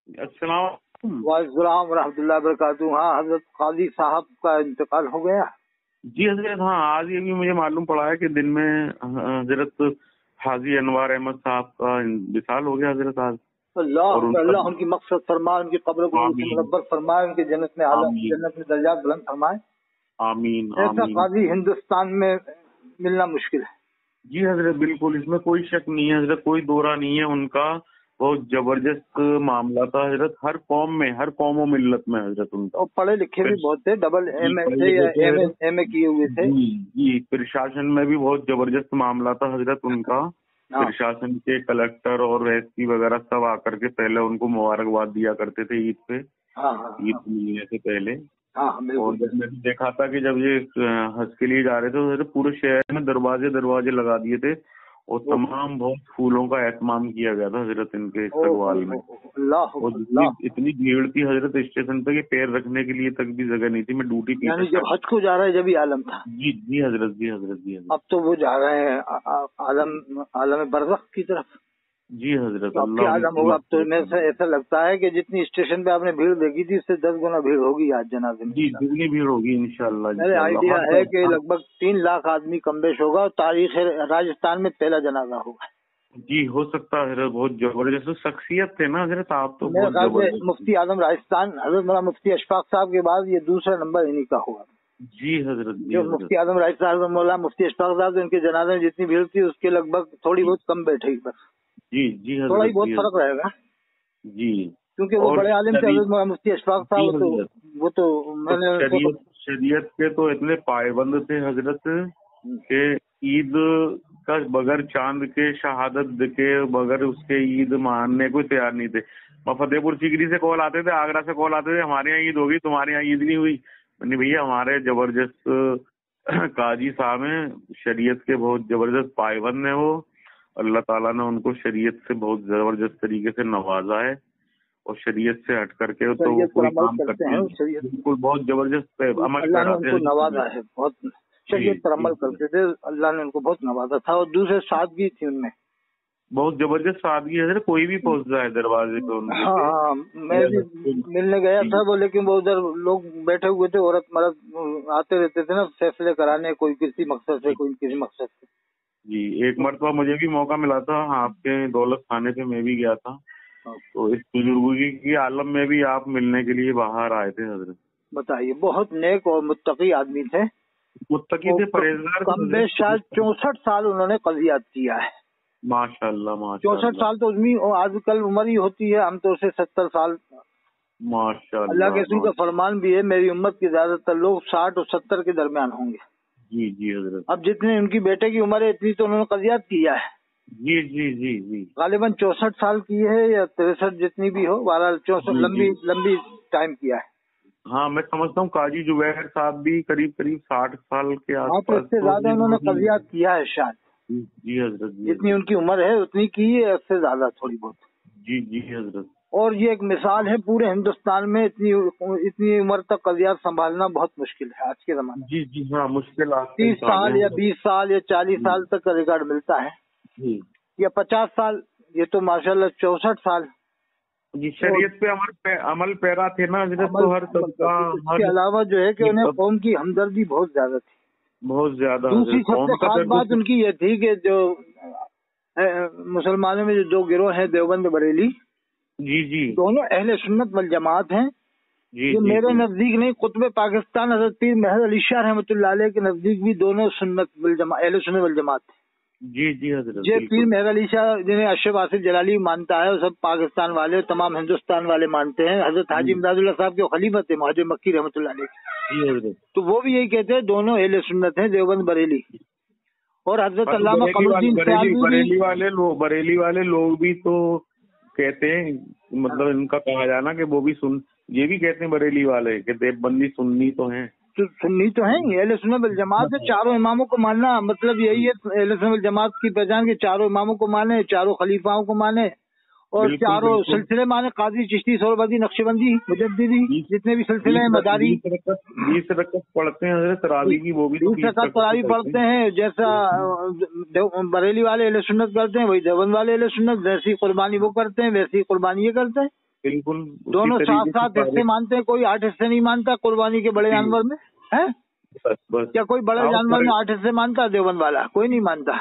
अस्सलाम वालेकुम। वालेकुम रहमतुल्लाहि वबरकातुहू। हाँ, हजरत काजी साहब का इंतकाल हो गया। जी हजरत, हाँ आज ये भी मुझे मालूम पड़ा है कि दिन में हजरत हाजी अनवर अहमद साहब का विसाल हो गया हजरत आज। और अल्लाह उनकी मक़फ़िरत फरमाए, उनकी कब्र को मुनव्वर फरमाए, उनकी जन्नत में आला जन्नत में दर्जात बुलंद फरमाए। आमीन ऐसा आमीन। काजी हिंदुस्तान में मिलना मुश्किल है। जी हजरत, बिल्कुल इसमें कोई शक नहीं है हजरत, कोई दो राह नहीं है। उनका बहुत जबरदस्त मामला था हजरत, हर कौम में, हर कौम और मिल्लत में हजरत उनका। और पढ़े लिखे भी बहुत थे, डबल एम ए या एम ए किए हुए थे। जी, प्रशासन में भी बहुत जबरदस्त मामला था हजरत उनका। प्रशासन के कलेक्टर और एसपी वगैरह सब आकर के पहले उनको मुबारकबाद दिया करते थे ईद पे, ईद मिलने से पहले। और जब मैंने देखा था कि जब ये हज के लिए जा रहे थे तो पूरे शहर में दरवाजे लगा दिए थे और तमाम बहुत फूलों का एहतमाम किया गया था हजरत इनके इस्तकबाल में। और इतनी भीड़ थी हजरत स्टेशन पे कि पैर रखने के लिए तक भी जगह नहीं थी। मैं ड्यूटी पे यानी जब हज को जा रहा है जब ही आलम था। जी हजरत, जी हजरत, जी हजरत। अब तो वो जा रहे हैं आलम बरज़ख की तरफ। जी हजरत, तो अब क्या आलम होगा? अब तो ऐसा लगता है कि जितनी स्टेशन पे आपने भीड़ देखी थी उससे 10 गुना भीड़ होगी आज जनाजे में। जी, दुगनी भीड़ होगी इंशाल्लाह। मेरे आइडिया है कि लगभग 3 लाख आदमी कम बेश होगा और तारीख राजस्थान में पहला जनाजा होगा। जी हो सकता है हजरत, बहुत जबरदस्त शख्सियत थे ना हजरत आप तो। मेरे ख्याल से मुफ्ती आजम राजस्थान हजरत मौलाना मुफ्ती अशफाक साहब के बाद ये दूसरा नंबर इन्हीं का हुआ। जी हजरत, जो मुफ्ती आजम राजस्थान मौलाना मुफ्ती अशफाक साहब, उनके जनाजे में जितनी भीड़ थी उसके लगभग थोड़ी बहुत कम बैठेगी बस। जी जी हजरत, थोड़ा ही बहुत फर्क रहेगा जी, क्योंकि वो बड़े आलिम थे हजरत मौलाना मुफ्ती अशफाक साहब। वो तो मैंने शरीयत के तो इतने पायबंद थे हजरत के ईद का बगैर चांद के शहादत के बगैर उसके ईद मानने को तैयार नहीं थे। फतेहपुर सीकरी से कॉल आते थे, आगरा से कॉल आते थे, हमारे यहाँ ईद होगी, तुम्हारे यहाँ ईद नहीं हुई। नहीं भैया, हमारे जबरदस्त काजी साहब हैं, शरीयत के बहुत जबरदस्त पायबंद है वो। अल्लाह ताला ने उनको शरीयत से बहुत जबरदस्त तरीके से नवाजा है और शरीयत से हट करके तो कोई काम करते हैं। बिल्कुल बहुत जबरदस्त अमल कराते हैं, नवाजा है बहुत। शरीयत पर अमल करते थे, अल्लाह ने उनको बहुत नवाजा था। और दूसरे सादगी थी उनमें, बहुत जबरदस्त सादगी है। कोई भी पहुंच जाए दरवाजे पे उनके। हाँ, मैं भी मिलने गया था वो, लेकिन वो उधर लोग बैठे हुए थे, औरत मर्द आते रहते थे ना फैसले कराने, कोई किसी मकसद से, कोई किसी मकसद से। जी, एक मरतबा मुझे भी मौका मिला था आपके दौलत खाने पे, मैं भी गया था। तो इस बुजुर्गी की आलम में भी आप मिलने के लिए बाहर आए थे हजरत। बताइए, बहुत नेक और मुत्तकी आदमी थे, मुत्तकी थे, परहेजगार। कम बेश शायद 64 साल उन्होंने कज़ियात किया है। माशाल्लाह माशाल्लाह। 64 साल तो आजकल उम्र ही होती है, आमतौर से 70 साल। माशाल्लाह। अल्लाह के रसूल का फरमान भी है, मेरी उम्मत के ज्यादातर लोग 60 और 70 के दरमियान होंगे। जी जी हजरत। अब जितने उनकी बेटे की उम्र है इतनी तो उन्होंने कज़ियात किया है। जी जी जी जी। गालिबन 64 साल की है या 63, जितनी भी हो, 64 लंबी टाइम किया है। हाँ, मैं समझता हूँ काजी जुबैर साहब भी करीब 60 साल के आसपास। इससे ज्यादा उन्होंने कज़ियात किया है शायद। जी हजरत, जितनी उनकी उम्र है उतनी की है, उससे ज्यादा थोड़ी बहुत। जी जी हजरत। और ये एक मिसाल है पूरे हिंदुस्तान में, इतनी उम्र तक कज़ियात संभालना बहुत मुश्किल है आज के जमाने में। जी जी हाँ, मुश्किल। 30 साल या 20 साल या 40 साल तक का रिकॉर्ड मिलता है या 50 साल, ये तो माशाल्लाह 64 साल। जी, शरीयत पे अमल पैरा थे ना हजरत, तो हर सबका। इसके अलावा जो है कि उन्हें कौम की हमदर्दी बहुत ज्यादा थी, बहुत ज्यादा। दूसरी सबसे खास बात उनकी ये थी कि जो मुसलमानों में जो 2 गिरोह हैं, देवबंद बरेली, जी जी, दोनों अहले सुन्नत वल जमात हैं। ये मेरे नजदीक नहीं, कुतुब पाकिस्तान हज़रत पीर मेहर अली शाह रहमतुल्लाह अलैह के नजदीक भी दोनों सुन्नत वल जमात, अहले सुन्नत वल जमात थे। जी जी हजरत। ये पीर मेहर अली शाह जिन्हें अशरफ आसिफ जलाली मानता है, सब पाकिस्तान वाले, तमाम हिंदुस्तान वाले मानते हैं। हजरत हाजी इमदादुल्लाह साहब के खलीफा थे मुहाजिर मक्की रहमतुल्लाह अलैह, तो वो भी यही कहते हैं दोनों अहले सुन्नत हैं, देवबंद बरेली। और हजरत अल्लामा कमरुद्दीन बरेली वाले लोग भी तो कहते हैं, मतलब इनका कहा जाना कि वो भी ये भी कहते हैं बरेली वाले कि देवबंदी सुन्नी तो हैं। तो सुन्नी तो है, अहले सुन्नत वल जमात है। चारों इमामों को मानना मतलब यही है अहले सुन्नत वल जमात की पहचान, के चारों इमामों को माने, चारों खलीफाओं को माने और चारों सिलसिले माने, काजी, चिश्ती, सोहरवर्दी, नक्शबंदी, मुजद्दिदी, जितने भी सिलसिले हैं, मदारी। 20 रकअत पढ़ते हैं तरावी की, वो भी 20 रकअत तरावी पढ़ते हैं। जैसा बरेली वाले अहले सुन्नत करते हैं वही देवबंद वाले अहले सुन्नत, जैसी कुर्बानी वो करते हैं वैसी कुर्बानी ये करते हैं। बिल्कुल दोनों साथ साथ हिस्से मानते हैं, कोई 8 हिस्से नहीं मानता कुर्बानी के बड़े जानवर में है। बस क्या कोई बड़े जानवर में 8 हिस्से मानता है? देवबंद वाला कोई नहीं मानता।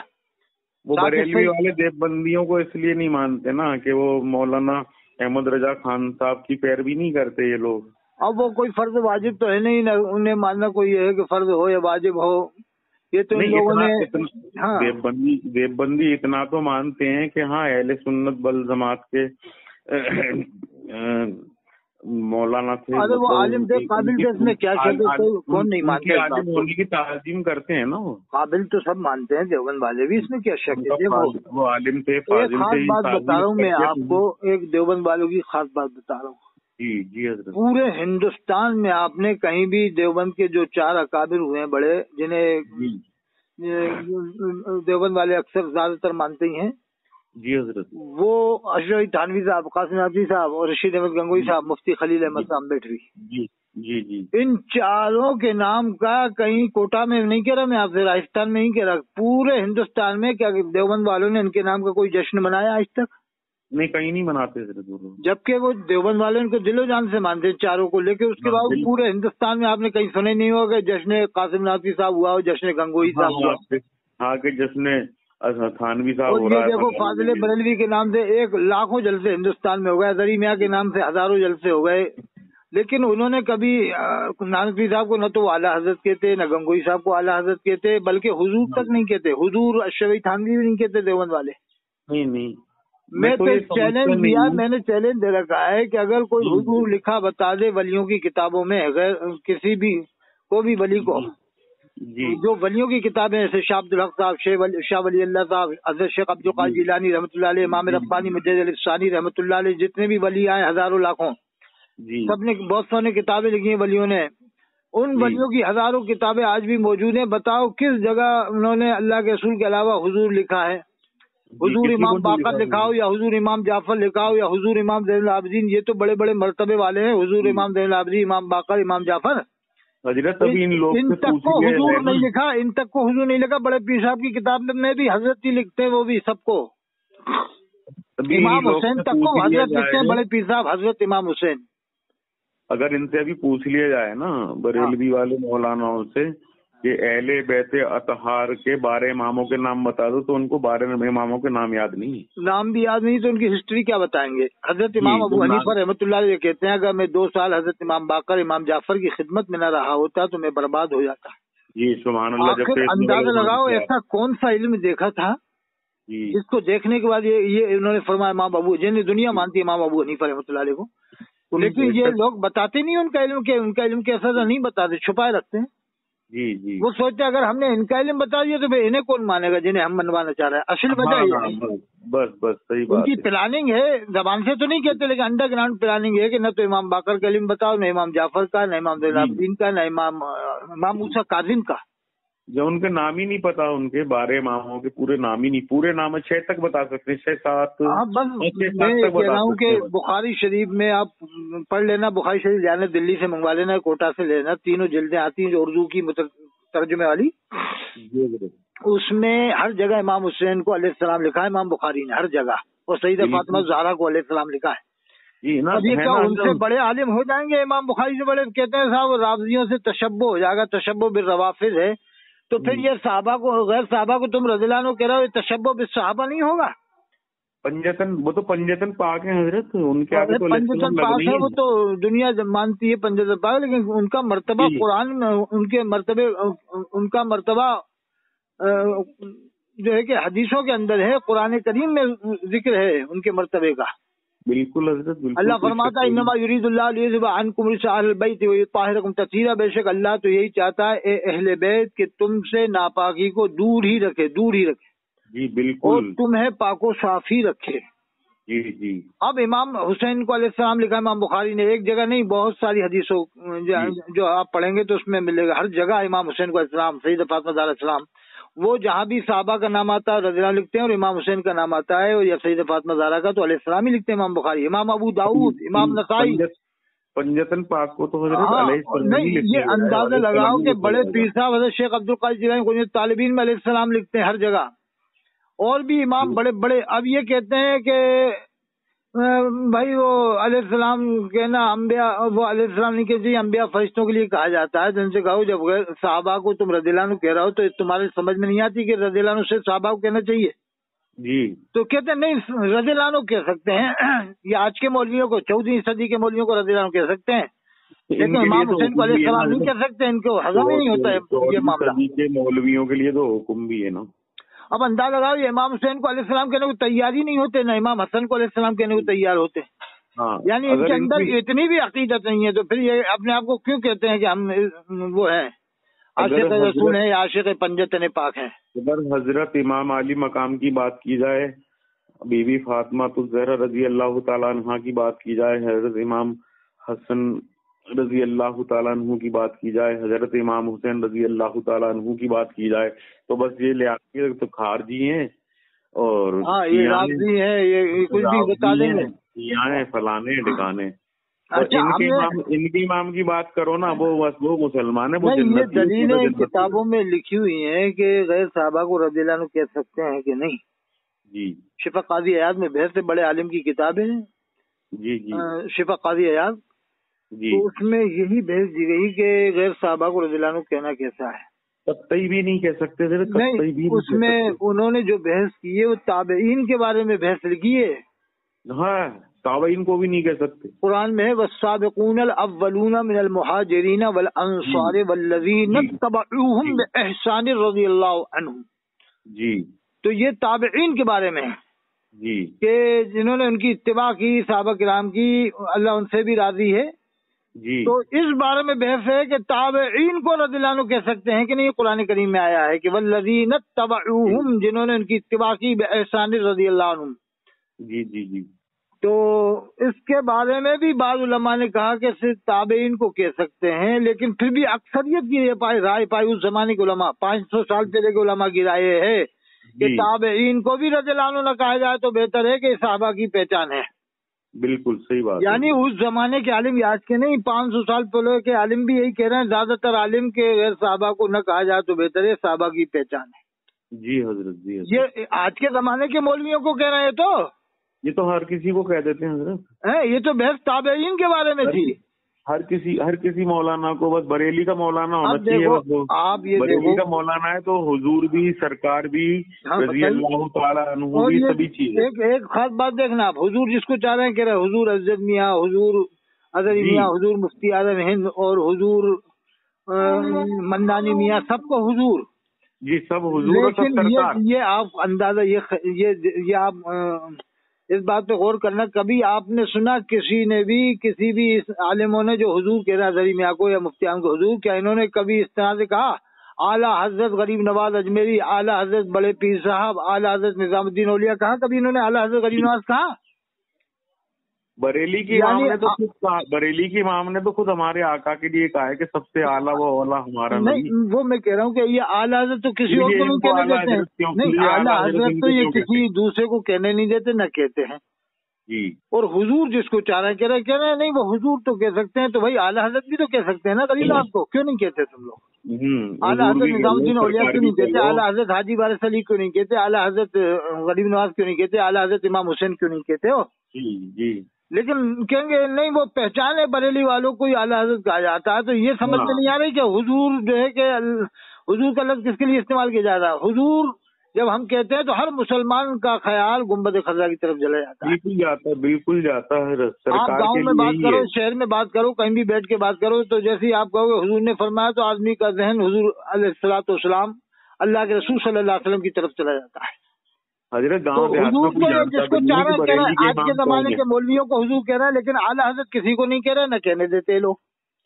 वो बरेलवी वाले देवबंदियों को इसलिए नहीं मानते ना कि वो मौलाना अहमद रजा खान साहब की पैरवी नहीं करते ये लोग। अब वो कोई फर्ज वाजिब तो है नहीं ना, उन्हें मानना कोई है कि फर्ज हो या वाजिब हो, ये तो इन लोगों ने। हाँ, देवबंदी इतना तो मानते हैं कि हाँ अहले सुन्नत वल जमात के मौलाना थे। अरे वो आलिम थे, काबिल थे, इसमें क्या कहते, कौन नहीं मानते? आलिम होने की ताज़ीम करते हैं ना वो। काबिल तो सब मानते हैं देवबंद वाले भी, इसमें क्या शक है? वो आलिम थे, एक खास बात बता रहा हूँ मैं आपको, एक देवबंद वालों की खास बात बता रहा हूँ। जी हजरत। पूरे हिंदुस्तान में आपने कहीं भी देवबंद के जो 4 अकाबिर हुए हैं बड़े, जिन्हें देवबंद वाले अक्सर ज्यादातर मानते ही हैं, जी हजरत, वो अशरफ थानवी साहब, कासिम नादवी साहब और रशीद अहमद गंगोई साहब, मुफ्ती खलील अहमद अम्बेडकरी, जी इन चारों के नाम का कहीं कोटा में नहीं कह रहा मैं आपसे, राजस्थान में नहीं कह रहा, पूरे हिंदुस्तान में क्या देवबंद वालों ने इनके नाम का कोई जश्न मनाया आज तक? नहीं, कहीं नहीं मनाते। जबकि वो देवबंद वाले इनको दिलो जान से मानते हैं चारों को लेके। उसके बाद पूरे हिंदुस्तान में आपने कहीं सुने नहीं होगा जश्न कासिम नादवी साहब हुआ हो, जश्न गंगोई साहब हुआ, हाँ के जश्न थानवी साहब हो रहा है। देखो फाजिल बरेलवी के नाम से 1 लाखों जलसे हिंदुस्तान में हो गए, अजहरी मियां के नाम से हजारों जलसे हो गए, लेकिन उन्होंने कभी नानवी साहब को न तो आला हजरत कहते, न गंगोई साहब को आला हजरत कहते, बल्कि हुजूर तक नहीं कहते। हुजूर अशरफ थानवी भी नहीं कहते देवबंद वाले। नहीं मैं तो चैलेंज दिया, मैंने चैलेंज दे रखा है कि अगर कोई हुजूर लिखा बता दे वलियों की किताबों में, अगर किसी भी को भी वली को, जो वलियों की किताबें जैसे शाह अब्दुल हक साहब, शाह वली अल्लाह साहब, हज़रत शेख अब्दुल कादिर जिलानी रहमतुल्लाह अलैह, इमाम रब्बानी मुजद्दिद अल-सानी रहमतुल्लाह अलैह, जितने भी वली आए हजारों लाखों, सबने बहुत सारी किताबें लिखी हैं वलियों ने। उन वलियों की हजारों किताबें आज भी मौजूद हैं। बताओ किस जगह उन्होंने अल्लाह के रसूल के अलावा हुजूर लिखा है? हुजूर इमाम बाकर लिखा हो, या हुजूर इमाम जाफर लिखा हो, या हुजूर इमाम ज़ैनुल आबिदीन, ये तो बड़े बड़े मर्तबे वाले हैं, हुजूर इमाम ज़ैनुल आबिदीन, इमाम बाकर, इमाम जाफर। इन तक को हुजूर नहीं लिखा, इन तक को हुजूर नहीं लिखा। बड़े पीर साहब की किताब में भी हजरत ही लिखते हैं, वो भी सबको। इमाम हुसैन तक को हजरत लिखते हैं बड़े पीर साहब, हजरत इमाम हुसैन। अगर इनसे अभी पूछ लिया जाए ना बरेलवी वाले मौलानाओं से कि अहले बैते अतहार के 12 इमामों के नाम बता दो, तो उनको 12 इमामों के नाम याद नहीं। नाम भी याद नहीं तो उनकी हिस्ट्री क्या बताएंगे? हजरत इमाम अबू हनीफा रहमतुल्लाह अलैह कहते हैं, अगर मैं 2 साल हजरत इमाम बाकर, इमाम जाफर की खिदमत में न रहा होता तो मैं बर्बाद हो जाता। जी सुभान अल्लाह। अंदाजा लगाओ ऐसा कौन सा इल्म देखा था जिसको देखने के बाद ये उन्होंने फरमाया इमाम अबू, जिन्हें दुनिया मानती है इमाम अबू हनीफा रहमतुल्लाह अलैह को, लेकिन ये लोग बताते नहीं उनका इल्म के असर नहीं बताते, छुपाए रखते हैं। जी वो सोचते हैं अगर हमने इनका इल्म बता दिया तो फिर इन्हें कौन मानेगा जिन्हें हम मनवाना चाह रहे हैं। असल वजह ये बस सही बात। उनकी प्लानिंग है, जबान से तो नहीं कहते, लेकिन अंडरग्राउंड प्लानिंग है कि न तो इमाम बाकर का इल्म बताओ, न इमाम जाफर का, न इमाम ज़ैनुल आबिदीन का, न इमाम मूसा काज़िम का। जो उनके नाम ही नहीं पता, उनके 12 इमामों के पूरे नाम ही नहीं, पूरे नाम 6 तक बता सकते हैं, 6-7। बस मैं कह रहा हूँ कि बुखारी शरीफ में आप पढ़ लेना, बुखारी शरीफ जाने दिल्ली से मंगवा लेना, कोटा से लेना, 3 जिल्दें आती हैं जो उर्दू की तर्जुमे वाली, उसमें हर जगह इमाम हुसैन को अलैहिस्सलाम लिखा है, इमाम बुखारी ने हर जगह, और सईदा फातिमा ज़हरा को अलैहिस्सलाम लिखा है। अब ये क्या उनसे बड़े आलिम हो जाएंगे इमाम बुखारी से बड़े? कहते हैं साहब रावियों से तशब्बुह हो जाएगा, तशब्बुह बिल रवाफिज है, तो फिर ये साहबा को, गैर साहबा को तुम रज़ियल्लाहु अन्हु कह रहे हो, ये तशब्बुह बिल सहाबा नहीं होगा? पंजतन, वो तो पंजतन पाक है हजरत, उनके आगे तो पंजतन पाक है, वो तो दुनिया मानती है पंजतन पाक, लेकिन उनका मर्तबा कुरान में, उनका मर्तबा जो है कि हदीसों के अंदर है, कुरान करीम में जिक्र है उनके मर्तबे का। बिल्कुल हजरत, बिल्कुल। अल्लाह फरमाता है इन्नमा युरीदुल्लाहु लियुज़हिबा अन्कुम रिज्सा अहलिल बैत व युत्ताहिरकुम तत्हीरा, बेशक अल्लाह तो यही चाहता है ए अहले बैत कि तुमसे नापाकी को दूर ही रखे जी बिल्कुल, और तुम्हें पाको साफी रखे। जी। अब इमाम हुसैन को अलैहिस्सलाम लिखा इमाम बुखारी ने, एक जगह नहीं, बहुत सारी हदीसों जो आप पढ़ेंगे तो उसमें मिलेगा, हर जगह इमाम हुसैन को अलैहिस्सलाम, सईदा फातिमा ज़हरा अलैहिस्सलाम, वो जहाँ भी साहबा का नाम आता है रज़ियल्लाहु लिखते हैं, और इमाम हुसैन का नाम आता है, और या सईदा फातिमा ज़हरा का तो अलैहिस्सलाम ही लिखते हैं इमाम बुखारी। इमाम अबू दाऊद, इमाम नसाई, पंजतन पाक को तो नहीं, ये अंदाजा लगाओ कि बड़े पीर साहब हज़रत शेख अब्दुल कादिर जिलानी तालिबीन में अलैहिस्सलाम लिखते हैं हर जगह, और भी इमाम बड़े बड़े। अब ये कहते हैं कि بھائی وہ علیہ السلام کے نا انبیاء، وہ علیہ السلام نہیں کہتے، انبیاء فرشتوں کے لیے کہا جاتا ہے. جن سے کہو جب صحابہ کو تم رضی اللہ عنہ کہہ رہا ہو تو تمہارے سمجھ میں نہیں آتی کہ رضی اللہ عنہ سے صحابہ کو کہنا چاہیے؟ جی تو کہتے ہیں نہیں رضی اللہ عنہ کہہ سکتے ہیں. یہ آج کے مولویوں کو، 14ویں صدی کے مولویوں کو رضی اللہ عنہ کہہ سکتے ہیں، لیکن امام حسین کو علیہ السلام نہیں کہہ سکتے. ان کو ہضم ہی نہیں ہوتا ہے یہ معاملہ. مولویوں کے لیے تو حکم بھی ہے نا. اب انداز لگاؤ یہ امام حسین کو علیہ السلام کہنے کو تیار ہی نہیں ہوتے، نہ امام حسن کو علیہ السلام کہنے کو تیار ہوتے. یعنی ان کے اندر اتنی بھی عقیدت نہیں ہے، تو پھر یہ اپنے آپ کو کیوں کہتے ہیں کہ ہم وہ ہیں عاشق رسول ہیں یا عاشق پنجتن پاک ہیں؟ اگر حضرت امام علی مقام کی بات کی جائے، بی بی فاطمہ الزہرا رضی اللہ تعالیٰ عنہ کی بات کی جائے، حضرت امام حسن رضی اللہ تعالیٰ عنہ کی بات کی جائے، حضرت امام حسین رضی اللہ تعالیٰ عنہ کی بات کی جائے، تو بس یہ لے تو خارجی ہیں اور یہ رافضی ہیں، یہ کچھ بھی بتا دیں گے، یہاں ہیں فلانے ٹھکانے. ان کے امام کی بات کرو نا، وہ مسلمان ہے. یہ دلیلیں کتابوں میں لکھی ہوئی ہیں کہ غیر صحابہ کو رضی اللہ عنہ کہہ سکتے ہیں کہ نہیں. جی شفا قاضی ایاز میں بحث بڑے عالم کی کتاب ہے. جی جی شفا قاضی ایاز، تو اس میں یہی بحث دی گئی کہ غیر صحابہ کو رضی اللہ عنہ کہنا کیسا ہے. قطعی بھی نہیں کہہ سکتے. نہیں، اس میں انہوں نے جو بحث کی ہے وہ تابعین کے بارے میں بحث لکھی ہے. ہاں، تابعین کو بھی نہیں کہہ سکتے. قرآن میں والسابقون الاولون من المہاجرین والانصار والذین اتبعوہم باحسان رضی اللہ عنہم. جی، تو یہ تابعین کے بارے میں جی کہ جنہوں نے ان کی اتباع کی، صحابہ کرام کی، اللہ ان سے بھی راضی ہے. جی، تو اس بارے میں بحث ہے کہ تابعین کو رضی اللہ عنہ کہہ سکتے ہیں کہ نہیں. قرآن کریم میں آیا ہے کہ والذین اتبعوہم، جنہوں نے ان کی اتباع کی باحسان رضی اللہ عنہم. جی جی جی. تو اس کے بارے میں بھی بعض علماء نے کہا کہ صرف تابعین کو کہہ سکتے ہیں، لیکن پھر بھی اکثریت کی رائے پائی اس زمانے کے علماء، 500 سال پہلے کے علماء کی رائے ہے کہ تابعین کو بھی رضی اللہ عنہ نہ کہا جائے تو بہتر ہے کہ صحابہ کی پہچان ہے. بالکل صحیح بات. یعنی اس زمانے کے عالم، آج کے نہیں، 500 سال پہلے کے عالم بھی یہی کہہ رہے ہیں، زیادہ تر عالم کے غیر صحابہ کو نہ کہا جائے تو بہتر ہے، صحابہ کی پہچان ہے. جی حضرت، جی حضرت. یہ آج کے زمانے کے مولویوں کو کہہ رہے ہیں، تو یہ تو ہر کسی کو کہہ دیتے ہیں حضرت. یہ تو بحث تابعین کے بارے میں تھی. ہر کسی مولانا کو، بس بریلی کا مولانا ہونا چاہیے. آپ یہ بریلی کا مولانا ہے تو حضور بھی، سرکار بھی، رضی اللہ تعالیٰ عنہ بھی، سبھی چیزیں. ایک خاص بات دیکھنا، آپ حضور جس کو چاہ رہے ہیں کہہ رہے حضور عزت میاں، حضور اظہری میاں، حضور مفتی اعظم ہند اور حضور مندانی میاں، سب کو حضور. جی سب حضور. لیکن یہ آپ اندازہ، یہ آپ اس بات پہ غور کرنا، کبھی آپ نے سنا کسی نے بھی، کسی بھی عالموں نے جو حضور کہہ رہا اظہری میاں کو یا مفتی اعظم کو حضور، کیا انہوں نے کبھی اس طرح سے کہا اعلیٰ حضرت غریب نواز اجمیری، اعلیٰ حضرت بڑے پیر صاحب، اعلیٰ حضرت نظام الدین اولیاء، کہا کبھی انہوں نے اعلیٰ حضرت غریب نواز کہا؟ بریلی کی امام نے تو خود کہا، بریلی کی امام نے تو خود ہمارے آقا کے لیے کہا ہے کہ سب سے اعلیٰ وہ اولا ہمارا نہیں. وہ میں کہہ رہا ہوں کہ یہ اعلیٰ حضرت تو کسی اور کو نہیں کہنے دیتے ہیں. نہیں، اعلیٰ حضرت تو یہ کسی دوسرے کو کہنے نہیں دیتے، نہ کہتے ہیں. جی. اور حضور جس کو چاہ رہے ہیں کہہ رہے ہیں نہیں وہ حضور تو کہہ سکتے ہیں، تو بھائی اعلیٰ حضرت بھی تو کہہ سکتے ہیں نا غریب نواز کو، کیوں نہیں کہتے تم لوگ؟ اعلیٰ حضرت نظام الدین اولیاء کیوں نہیں کہتے؟ اعلیٰ حضرت حاجی وارث علی کیوں نہیں کہتے؟ اعلیٰ حضرت غریب نواز کیوں نہیں کہتے؟ اعلیٰ حضرت امام حسین کیوں نہیں کہتے ہو؟ جی. لیکن کہیں گے نہیں وہ پہچان ہے بریلی والوں کو ہی اعلیٰ حضرت کہا جاتا ہے. تو یہ سمجھ میں نہیں آ رہی کہ حضور جو ہے کہ حضور کا لفظ کس کے لیے استعمال کیا جا رہا ہے؟ حضور جب ہم کہتے ہیں تو ہر مسلمان کا خیال گنبد خضرا کی طرف چلا جاتا ہے. بالکل جاتا ہے. آپ گاؤں میں بات کرو، شہر میں بات کرو، کہیں بھی بیٹھ کے بات کرو، تو جیسے ہی آپ کہو گے حضور نے فرمایا تو آدمی کا ذہن حضور علیہ الصلوۃ والسلام، اللہ کے رسول صلی اللہ علیہ وسلم کی طرف چلا جاتا ہے. حضرت حضور کو جس کو چاہ رہے کہہ رہے ہیں، آج کے زمانے کے مولویوں کو حضور کہہ رہا ہے، لیکن اعلیٰ حضرت کسی کو نہیں کہہ رہے، نہ کہنے دیتے لوگ.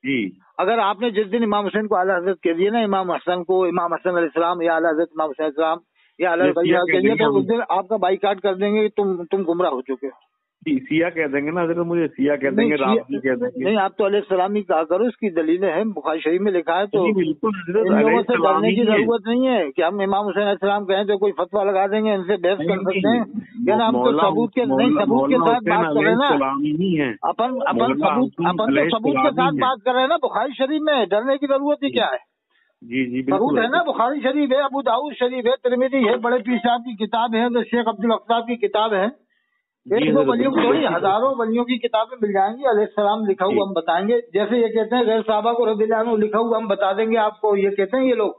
جی. اگر آپ نے جس دن امام حسین کو اعلیٰ حضرت کہہ دیا نا، امام حسن کو امام حسن علیہ السلام یا اعلیٰ حضرت امام حسین علیہ السلام یا اعلیٰ کہیے تو اس دن آپ کا بائیکاٹ کر دیں گے کہ تم گمراہ ہو چکے ہو. سیاہ کہہ دیں گے نا حضرت، مجھے سیاہ کہہ دیں گے، رافضی کہہ دیں گے. نہیں، آپ تو علیہ السلام ہی کہا کرو، اس کی دلیلیں ہیں، بخاری شریف میں لکھا ہے. تو ان لوگوں سے ڈرنے کی ضرورت نہیں ہے کہ ہم امام حسین علیہ السلام کہیں تو کوئی فتویٰ لگا دیں گے، ان سے بحث کر سکتے ہیں. کیا ہم تو ثبوت کے ساتھ بات کر رہے ہیں نا، اپن تو ثبوت کے ساتھ بات کر رہے ہیں نا. بخاری شریف میں ڈرنے کی ضرورت ہی کیا ہے؟ جی جی ثبوت ہے نا، بخاری شریف ہے، ابو داؤد شریف ہے، ترمذی ہے، بڑے پیر صاحب کی کتاب ہے، شیخ عبد الفتاح کی کتاب ہے. एक दो वलियों की थोड़ी, हजारों वलियों की किताबें मिल जाएंगी, अलैहिस्सलाम लिखा हुआ हम बताएंगे। जैसे ये कहते हैं गैर साहबा को रज़ियल्लाहु अन्हु लिखा हुआ हम बता देंगे आपको, ये कहते हैं ये लोग।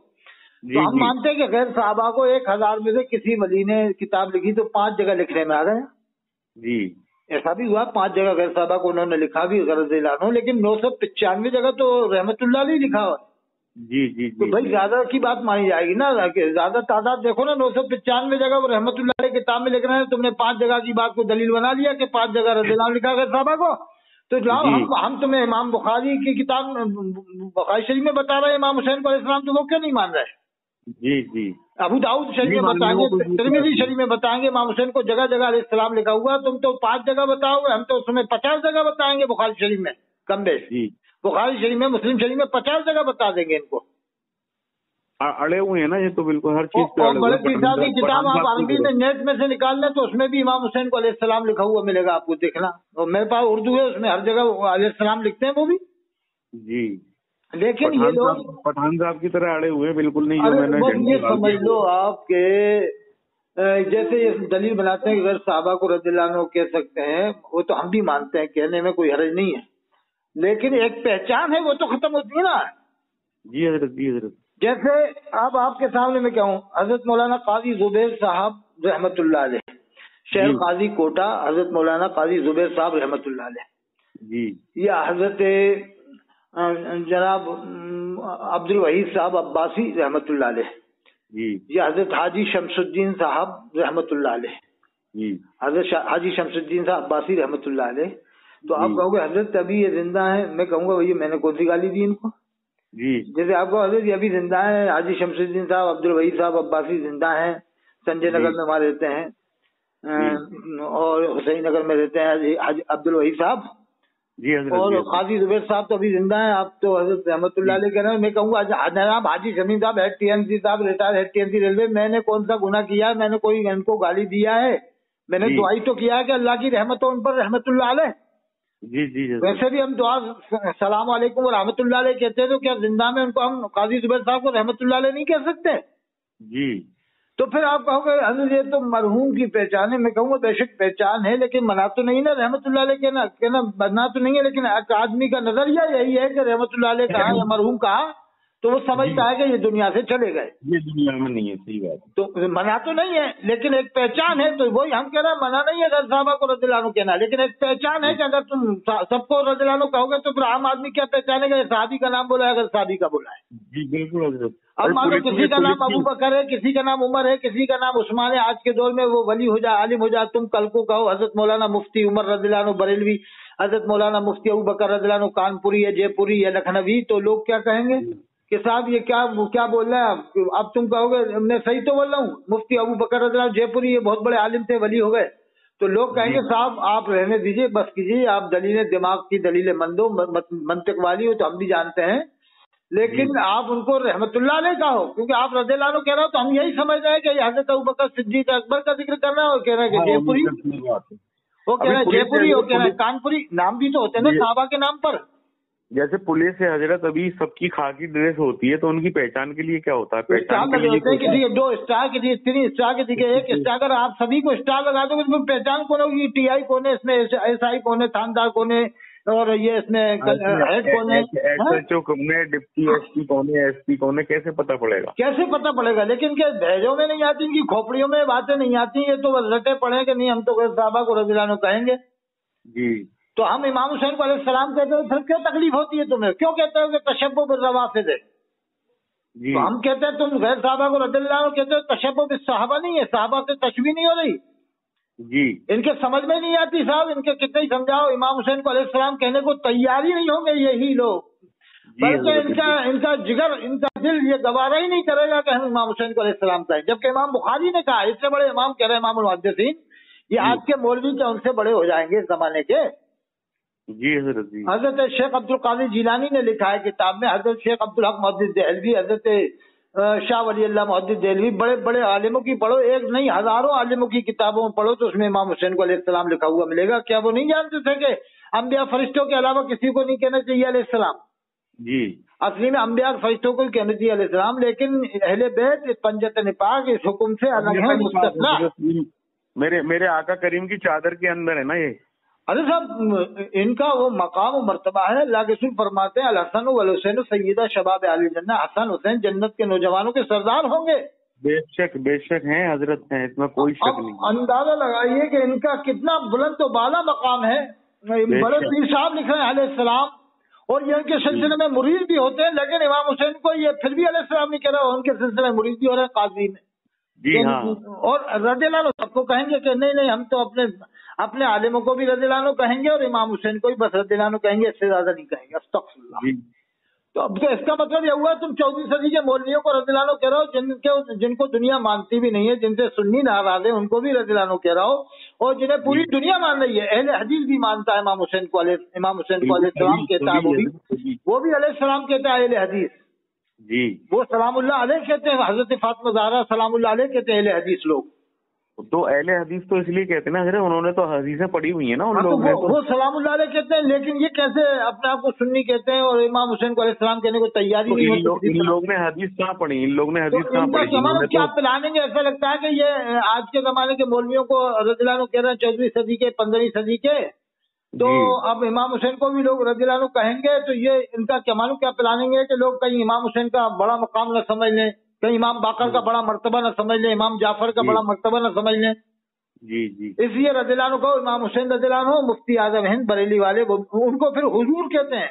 तो हम मानते हैं कि गैर साहबा को 1000 में से किसी वली ने किताब लिखी तो 5 जगह लिखने में आ गए जी। ऐसा भी हुआ 5 जगह गैर साहबा को उन्होंने लिखा भी रज़ियल्लाहु अन्हु, लेकिन 995 जगह तो रहमतुल्लाह अलैह लिखा हुआ जी। तो भाई ज्यादा की बात मानी जाएगी ना, ज्यादा तादाद देखो ना, 995 जगह वो रहमतुल्लाह अलैह किताब में लिख रहे हैं, तुमने 5 जगह की बात को दलील बना लिया कि 5 जगह रज़ियल्लाहु अन्हु लिखा गैर साहबा को। तो जनाब हम तुम्हें इमाम बुखारी की किताब बुखारी शरीफ में बता रहे हैं इमाम हुसैन को अलैहिस्सलाम, तो वो क्यों नहीं मान रहे जी। अबू दाऊद शरीफ में बताएंगे, तिरमिज़ी शरीफ में बताएंगे इमाम हुसैन को जगह जगह अलैहिस्सलाम लिखा हुआ। तुम तो 5 जगह बताओगे, हम तो तुम्हें 50 जगह बताएंगे बुखारी शरीफ में, कम बेश बुखारी शरीफ में, मुस्लिम शरीफ में 50 जगह बता देंगे इनको। अड़े हुए हैं ना ये तो बिल्कुल हर चीज पे। बड़े पीसाब की किताब आप अरबी में नेट में से निकाल लें तो उसमें भी इमाम हुसैन को अलैहिस्सलाम लिखा हुआ मिलेगा आपको, देखना। और मेरे पास उर्दू है, उसमें हर जगह अलैहिस्सलाम लिखते हैं वो भी जी। लेकिन ये लोग पठान साहब की तरह अड़े हुए बिल्कुल नहीं। ये समझ लो आपके जैसे ये दलील बनाते हैं कि अगर साहबा को रज़ियल्लाहु अन्हु कह सकते हैं, वो तो हम भी मानते हैं, कहने में कोई हर्ज नहीं है, लेकिन एक पहचान है वो तो खत्म होती है ना जी हज़रत। जैसे अब आपके सामने मैं कहूँ, हजरत मौलाना काजी जुबैर साहब रहमतुल्लाह अलैह, शेख काजी कोटा हजरत मौलाना काजी जुबैर साहब रहमतुल्लाह अलैह जी, या हजरत जनाब अब्दुल वहीद साहब अब्बासी रहमतुल्लाह अलैह जी, या हजरत हाजी शमसुद्दीन साहब रहमतुल्लाह अलैह जी, हजरत हाजी शमसुद्दीन साहब अब्बासी रहमतुल्लाह अलैह। तो आप कहोगे हजरत अभी ये जिंदा है, मैं कहूँगा भैया मैंने कौन सी गाली दी इनको जी। जैसे आपको हजरत ये अभी जिंदा है, हाजी शमसुद्दीन साहब अब्दुल वहीद साहब अब्बासी जिंदा हैं, संजय नगर में वहाँ रहते हैं, और हुसैन नगर में रहते हैं हाजी अब्दुल वहीद साहब जी। और काजी जुबैर साहब तो अभी जिंदा हैं। आप तो हजरत रहमतुल्लाह अलैह कह रहे हैं, मैं कहूँगा जनाब हाजी शमीम साहब हेड टीएमसी साहब, रिटायर हेड टीएमसी रेलवे, मैंने कौन सा गुनाह किया है? मैंने कोई इनको गाली दिया है? मैंने दुआई तो किया है कि अल्लाह की रहमत हो उन पर रहमतुल्लाह अलैह जी। वैसे भी हम दुआ सलाम अलैकुम व रहमतुल्लाह अलैह कहते हैं, तो क्या जिंदा में उनको हम काजी जुबैर साहब को रहमतुल्लाह अलैह नहीं कह सकते जी? तो फिर आप कहोगे हजरत ये तो मरहूम की पहचान है, मैं कहूँगा बेशक पहचान है, लेकिन मना तो नहीं ना रहमतुल्लाह अलैह कहना मना तो नहीं है, लेकिन आदमी का नजरिया यही है कि रहमतुल्लाह अलैह कहा या मरहूम कहा तो वो समझता है कि ये दुनिया से चले गए, ये दुनिया में नहीं है। सही बात। तो मना तो नहीं है, लेकिन एक पहचान है। तो वही हम कह रहे हैं, मना नहीं है अगर साहबा को रज़ियल्लाहु अन्हु कहना, लेकिन एक पहचान है कि अगर तुम सबको रज़ियल्लाहु अन्हु कहोगे तो फिर आम आदमी क्या पहचानेगा? साहबी का नाम बोला है, अगर साहबी का बोला है जी बिल्कुल। अब मान लो किसी का नाम अबू बकर है, किसी का नाम उमर है, किसी का नाम उस्मान है, आज के दौर में वो वली हो जाए, आलिम हो जाए, तुम कल को कहो हजरत मौलाना मुफ्ती उमर रज़ियल्लाहु अन्हु बरेलवी, हजरत मौलाना मुफ्ती अबू बकर रज़ियल्लाहु अन्हु कानपुरी है, जयपुरी है, लखनवी, तो लोग क्या कहेंगे कि साहब ये क्या बोल रहे हैं? अब तुम कहोगे मैं सही तो बोल रहा हूँ, मुफ्ती अबू बकर रज़ियल्लाहु अन्हु जयपुरी, ये बहुत बड़े आलिम थे, वली हो गए, तो लोग कहेंगे साहब आप रहने दीजिए, बस कीजिए, आप दलीलें दिमाग की दलीलें मंदो मंतिक वाली हो तो हम भी जानते हैं, लेकिन आप उनको रहमतुल्लाह अलैह कहो, क्योंकि आप रज़ियल्लाहु अन्हु कह रहे हो तो हम यही समझ रहे हैं कि हजरत अबू बकर सिद्दीक अकबर का जिक्र कर रहे हैं, और कह रहे हैं कि जयपुरी, वो कह रहे हैं जयपुरी, वो कह रहे हैं कानपुरी, नाम भी तो होते हैं ना साहबा के नाम पर। जैसे पुलिस से हजरत अभी सबकी खाकी ड्रेस होती है, तो उनकी पहचान के लिए क्या होता है? पहचान लगे होते हैं, किसी के 2 स्टार, किसी 3 स्टार, किसी के 1 स्टार। अगर आप सभी को स्टार लगा दोगे तो पहचान कौन होगी? टीआई कौन है इसमें, एसआई कौन है, थानेदार कौन है, और ये इसमें हेड कौन है, एसएचओ कौन है, डिप्टी एसपी कौन है, एसपी कौन है, कैसे पता पड़ेगा? कैसे पता पड़ेगा? लेकिन क्या भेजों में नहीं आती, इनकी खोपड़ियों में बातें नहीं आती, ये तो रटे पड़े कि नहीं हम तो साहबा को रज़ियल्लाहु अन्हु कहेंगे जी। तो हम इमाम हुसैन को अलैहिस्सलाम कहते हैं, फिर क्यों तकलीफ होती है तुम्हें? क्यों कहते हो कि तशब्बुह बिर्रवाफिद है? तो हम कहते हैं तुम गैर साहबा को रज़ियल्लाहु अन्हु कहते हो, तशब्बुह बिस्सहाबा नहीं है, साहबा से तशबीह नहीं हो रही जी। इनके समझ में नहीं आती साहब, इनके कितने ही समझाओ, इमाम हुसैन को अलैहिस्सलाम कहने को तैयार ही नहीं होंगे यही लोग, बल्कि इनका जिगर, इनका दिल ये गवारा ही नहीं करेगा कि हम इमाम हुसैन को अलैहिस्सलाम कहें, जबकि इमाम बुखारी ने कहा, इतने बड़े इमाम कह रहे हैं, इमामुल मुहद्दिसीन, ये आज के मौलवी क्या उनसे बड़े हो जाएंगे इस जमाने के जी हजरत जी। हजरत शेख अब्दुल कादिर जिलानी ने लिखा है किताब में, हजरत शेख अब्दुल हक मुहद्दिस देहलवी, हजरत शाह वली अल्लाह मुहद्दिस देहलवी, बड़े बड़े आलिमों की पढ़ो, एक नहीं हजारों आलिमों की किताबों में पढ़ो तो उसमें इमाम हुसैन को अलैहिस्सलाम लिखा हुआ मिलेगा। क्या वो नहीं जानते थे कि अंबिया फरिश्तों के अलावा किसी को नहीं कहना चाहिए अलैहिस्सलाम जी? असली में अंबिया फरिश्तों को ही कहना चाहिए अलैहिस्सलाम, लेकिन अहले बैत पंजत निपाक इस हुक्म से अलग है, मुस्तस्ना मेरे आका करीम की चादर के अंदर है ना ये। अरे साहब, इनका वो मकाम और मर्तबा है। अल्लाह के रसूल फरमाते हैं अल हसन वल हुसैन सय्यदा शबाब अहल जन्नह, हसन हुसैन जन्नत के नौजवानों के सरदार होंगे। बेशक हैं हजरत, हैं, इसमें कोई शक नहीं। अंदाजा लगाइए कि इनका कितना बुलंद तो बाला मकाम है। बड़े पीर साहब लिख रहे हैं अलैहिस्सलाम, और ये उनके सिलसिले में मुरीद भी होते हैं, लेकिन इमाम हुसैन को ये फिर भी अलैहिस्सलाम नहीं कह रहा, उनके सिलसिले में मुरीद भी हो रहे हैं काजी में। जी हाँ। और रज़ियल्लाहु अन्हु सबको कहेंगे कि नहीं हम तो अपने आलिमों को भी रज़ियल्लाहु अन्हु कहेंगे और इमाम हुसैन को भी बस रज़ियल्लाहु अन्हु कहेंगे, इससे ज्यादा नहीं कहेंगे। अस्तगफिरुल्लाह। तो अब तो इसका मतलब ये हुआ तुम 14वीं सदी के मौलवियों को रज़ियल्लाहु अन्हु कह रहे हो, जिनको दुनिया मानती भी नहीं है, जिनसे सुन्नी नाराज है, उनको भी रज़ियल्लाहु अन्हु कह रहा हो, और जिन्हें पूरी दुनिया मान रही है। अहले हदीस भी मानता है इमाम हुसैन को अलैहिस्सलाम कहता है, वो भी अलैहिस्सलाम कहता है अहले हदीस जी। वो सलामुल्लाह अलैह कहते हैं, हजरत फातिमा ज़हरा सलामुल्लाह अलैह कहते हैं अहले हदीस लोग। तो अहले हदीस तो इसलिए कहते हैं ना हजरत, उन्होंने तो हदीसें पढ़ी हुई है ना उन लोगों ने। वो सलामुल्लाह अलैह कहते हैं, लेकिन ये कैसे अपने आप को सुन्नी कहते हैं और इमाम हुसैन को अलैहिस्सलाम कहने को तैयारी नहीं होती। इन लोग ने हदीस कहाँ पढ़ी, इन लोग ने हदीस कहाँ पढ़ी? क्या पिलानेंगे? ऐसा लगता है कि ये आज के जमाने के मौलवियों को रज़ियल्लाहु अन्हु कह रहे हैं 14वीं सदी के 15वीं सदी के, तो अब इमाम हुसैन को भी लोग रज़ियल्लाहु अन्हु कहेंगे, तो ये इनका क्या मालूम क्या पिलानेंगे कि लोग कहीं इमाम हुसैन का बड़ा मकाम न समझ लें, कहीं इमाम बाकर का बड़ा मर्तबा न समझ लें, इमाम जाफर का बड़ा मर्तबा न समझ लें। जी। इसलिए रज़ियल्लाहु अन्हु को इमाम हुसैन रज़ियल्लाहु अन्हु मुफ्ती आज़म हिंद बरेली वाले उनको फिर हुजूर कहते हैं।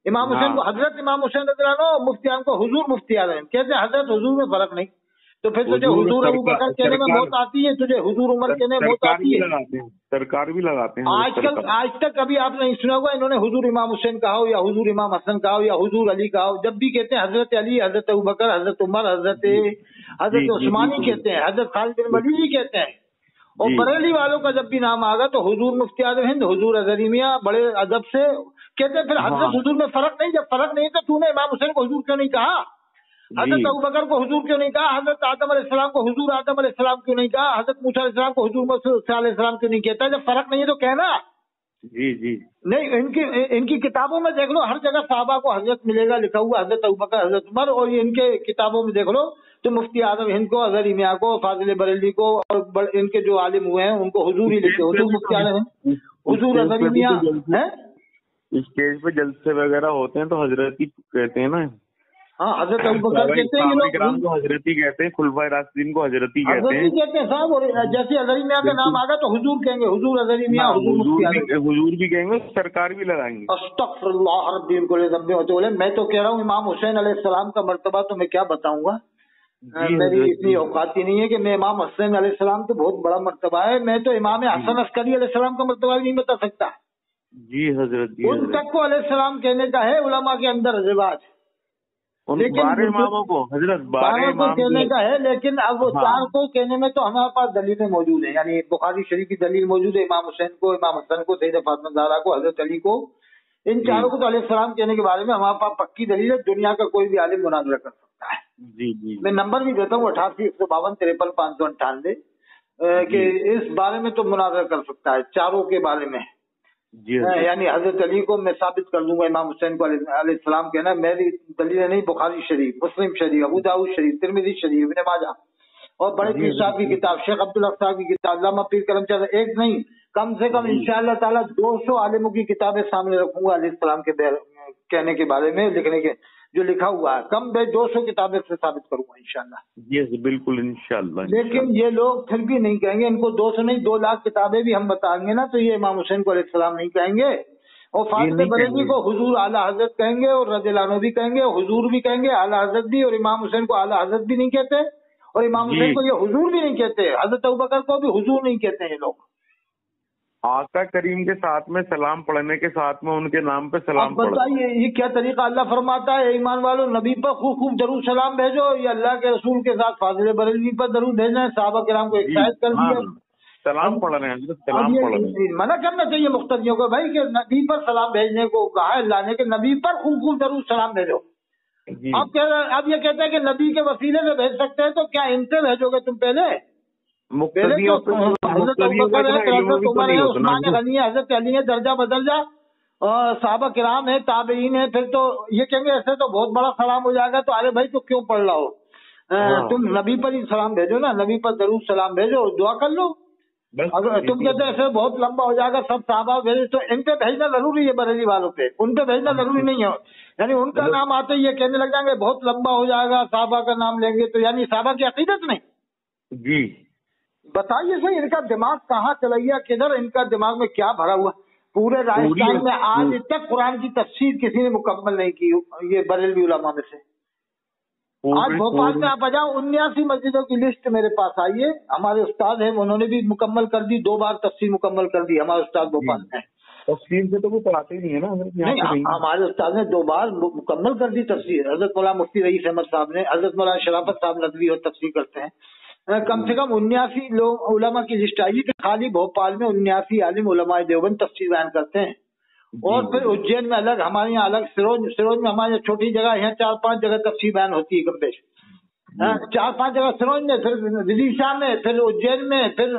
इमाम हुसैन को हजरत इमाम हुसैन रज़ियल्लाहु अन्हु, मुफ्ती आज़म को हुजूर मुफ्ती आज़म हिंद कहते हैं। हजरत हुजूर में फर्क नहीं। तो फिर तुझे हुजूर अबू बकर कहने में मौत आती है, तुझे हुजूर उमर कहने में मौत आती है। सरकार भी लगाते हैं। आज तक कभी आपने नहीं सुना होगा इन्होंने हुजूर इमाम हुसैन कहा हो, या हुजूर इमाम हसन कहा हो, या हुजूर अली कहा हो। जब भी कहते हैं हजरत अली, हजरत अबू बकर, हजरत उमर, हजरत उस्मानी कहते हैं, हजरत खालिद बिन वलीद जी कहते हैं। और बरेली वालों का जब भी नाम आगा तो हुजूर मुफ्ती आज़म हिंद, हुजूर अज़हरी मियां बड़े अदब से कहते हैं। फिर हजरत हुजूर में फर्क नहीं। जब फर्क नहीं तो तूने इमाम हुसैन को हुजूर क्यों नहीं कहा? हजरत अबू बकर को हुजूर क्यों नहीं कहा? हजरत आदम अलैहिस्सलाम को हुजूर आदम अलैहिस्सलाम क्यों नहीं कहा? हजरत मूसा अलैहिस्सलाम को हुजूर मूसा अलैहिस्सलाम क्यों नहीं कहता? जब फर्क नहीं है तो कहना। जी नहीं, इनकी किताबों में देख लो, हर जगह साहबा को हजरत मिलेगा लिखा हुआ, हजरत अबू बकर, हजरत उमर। और इनके किताबों में देख लो तो मुफ्ती आज़म हिंद को, अज़हरी मियां को, फाजिल बरेली को, और इनके जो आलिम हुए हैं उनको हुजूर ही लिखते, हुजूर मुफ्ती आज़म हिंद, हुजूर अज़हरी मियां है। स्टेज पे जलसे वगैरह होते हैं तो हजरत ही कहते हैं ना। हाँ, हजरत अबू बकर कहते हैं, को हजरत ही कहते हैं, खुलफाए राशिदीन को हजरत ही कहते हैं साहब। और जैसे अज़हरी मियां का नाम आगा तो हुजूर कहेंगे, हुजूर अज़हरी मियां, हुजूर भी कहेंगे, सरकार भी लगाएंगे। अस्तगफिरुल्लाह रब्बिल कुल्ली ज़ंबि व तौबा। मैं तो कह रहा हूँ इमाम हुसैन अलैहिस्सलाम का मर्तबा तो मैं क्या बताऊंगा, मेरी इतनी औकात ही नहीं है कि मैं इमाम हुसैन अलैहिस्सलाम तो बहुत बड़ा मर्तबा है, मैं तो इमाम हसन अस्करी अलैहिस्सलाम का मर्तबा भी नहीं बता सकता। जी हजरत, उन तक को अलैहिस्सलाम कहने का है उलमा के अंदर रिवाज, लेकिन 12 इमामों को हजरत 12 को कहने का है। लेकिन अब वो 4 को कहने में तो हमारे पास दलीलें मौजूद है, यानी बुखारी शरीफ की दलील मौजूद है इमाम हुसैन को, इमाम हसन को, सैयदा फातिमा ज़हरा को, हजरत अली को, इन चारों को तो अलैहिस्सलाम कहने के बारे में हमारे पास पक्की दलील है। दुनिया का कोई भी आलिम मुनाज़रा कर सकता है। जी। मैं नंबर भी देता हूँ 88 152 53 598 कि इस बारे में तो मुनाज़रा कर सकता है, चारों के बारे में। यानी हजरत अली को मैं साबित कर दूंगा इमाम हुसैन को अलैहिस्सलाम कहना, मेरी दलील नहीं बुखारी शरीफ, मुस्लिम शरीफ, अबू दाऊद शरीफ, तिरमिज़ी शरीफ, इब्न माजा, और बड़े पीर साहब की किताब, शेख अब्दुल हक साहब की किताब, लामा पीर करम चाचा, एक नहीं कम से कम इंशाअल्लाह ताला 200 आलिमों की किताबें सामने रखूंगा अलैहिस्सलाम के कहने के बारे में, लिखने के जो लिखा हुआ है, कम बे 200 किताबें से साबित करूंगा इंशाअल्लाह। जी बिल्कुल इंशाअल्लाह। लेकिन ये लोग फिर भी नहीं कहेंगे, इनको 200 नहीं 2 लाख किताबें भी हम बताएंगे ना तो ये इमाम हुसैन को अलैहिस्सलाम नहीं कहेंगे। और फातिमा बरेली को हुजूर आला हजरत कहेंगे, और रज़ियल्लाहु अन्हु भी कहेंगे, हुजूर भी कहेंगे, आला हजरत भी, और इमाम हुसैन को आला हजरत भी नहीं कहते, और इमाम हुसैन को ये हुजूर भी नहीं कहते, हजरत अबू बकर को भी हुजूर नहीं कहते ये लोग। आका करीम के साथ में सलाम पढ़ने के साथ में उनके नाम पे सलाम पढ़ो। बताइए ये क्या तरीका? अल्लाह फरमाता है ईमान वालों नबी पर खूब खूब दरूद सलाम भेजो, ये अल्लाह के रसूल के साथ फाजिल बरेलवी पर दरूद भेजना है, सहाबा किराम को हिदायत कर दिया, सलाम पढ़ रहे हैं, सलाम पढ़ रहे हैं। मना करना चाहिए मुख्तदियों को भाई कि नबी पर सलाम भेजने को कहा है अल्लाह ने कि नबी पर खूब खूब दरूद सलाम भेजो। अब ये कहते हैं कि नबी के वसीले से भेज सकते हैं, तो क्या इनसे भेजोगे तुम? पहले हजरत उस्मान गनी है, हजरत अली है, दर्जा बदर्जा साहबा किराम है, ताबईन है, फिर तो ये कहेंगे ऐसे तो बहुत बड़ा सलाम हो जाएगा। तो अरे भाई तो क्यों पढ़ रहा हो, तुम नबी पर ही सलाम भेजो ना, नबी पर दरूद सलाम भेजो, दुआ कर लो। अगर तुम कहते हैं ऐसे बहुत लंबा हो जाएगा, सब साहबा भेजे, तो इन पे भेजना जरूरी है, बरेली वालों पे, उन पे भेजना जरूरी नहीं है। यानी उनका नाम आते ही ये कहने लग जाएंगे बहुत लंबा हो जाएगा, साहबा का नाम लेंगे, तो यानी साहबा की अकीदत नहीं। जी बताइए सही, इनका दिमाग कहाँ चला गया, किधर इनका दिमाग में क्या भरा हुआ। पूरे राजस्थान में आज तक कुरान की तफसीर किसी ने मुकम्मल नहीं की, ये बरेलवी उलमा में से। आज भोपाल में आप आ जाओ, 79 मस्जिदों की लिस्ट मेरे पास आई है, हमारे उस्ताद हैं उन्होंने भी मुकम्मल कर दी, 2 बार तफसीर मुकम्मल कर दी हमारे उस्ताद भोपाल में। तफसीर से तो वो पढ़ाते ही नहीं है ना, नहीं, हमारे उस्ताद ने 2 बार मुकम्मल कर दी तफसीर। हजरत मौलाना मुफ्ती रईस अहमद साहब ने, हजरत मौलाना शराफत साहब नदवी और तफसीर करते हैं। कम से कम 79 लोग उलमा की लिस्ट आई है कि खाली भोपाल में 79 आलिम उलमाए देवबंद तफसीर बयान करते हैं। और फिर उज्जैन में अलग, हमारे यहाँ अलग, सिरोंज में हमारे छोटी जगह, यहाँ 4-5 जगह तफसीर बयान होती है कम 4-5 जगह सिरोंज में, फिर विदिशा में, फिर उज्जैन में, फिर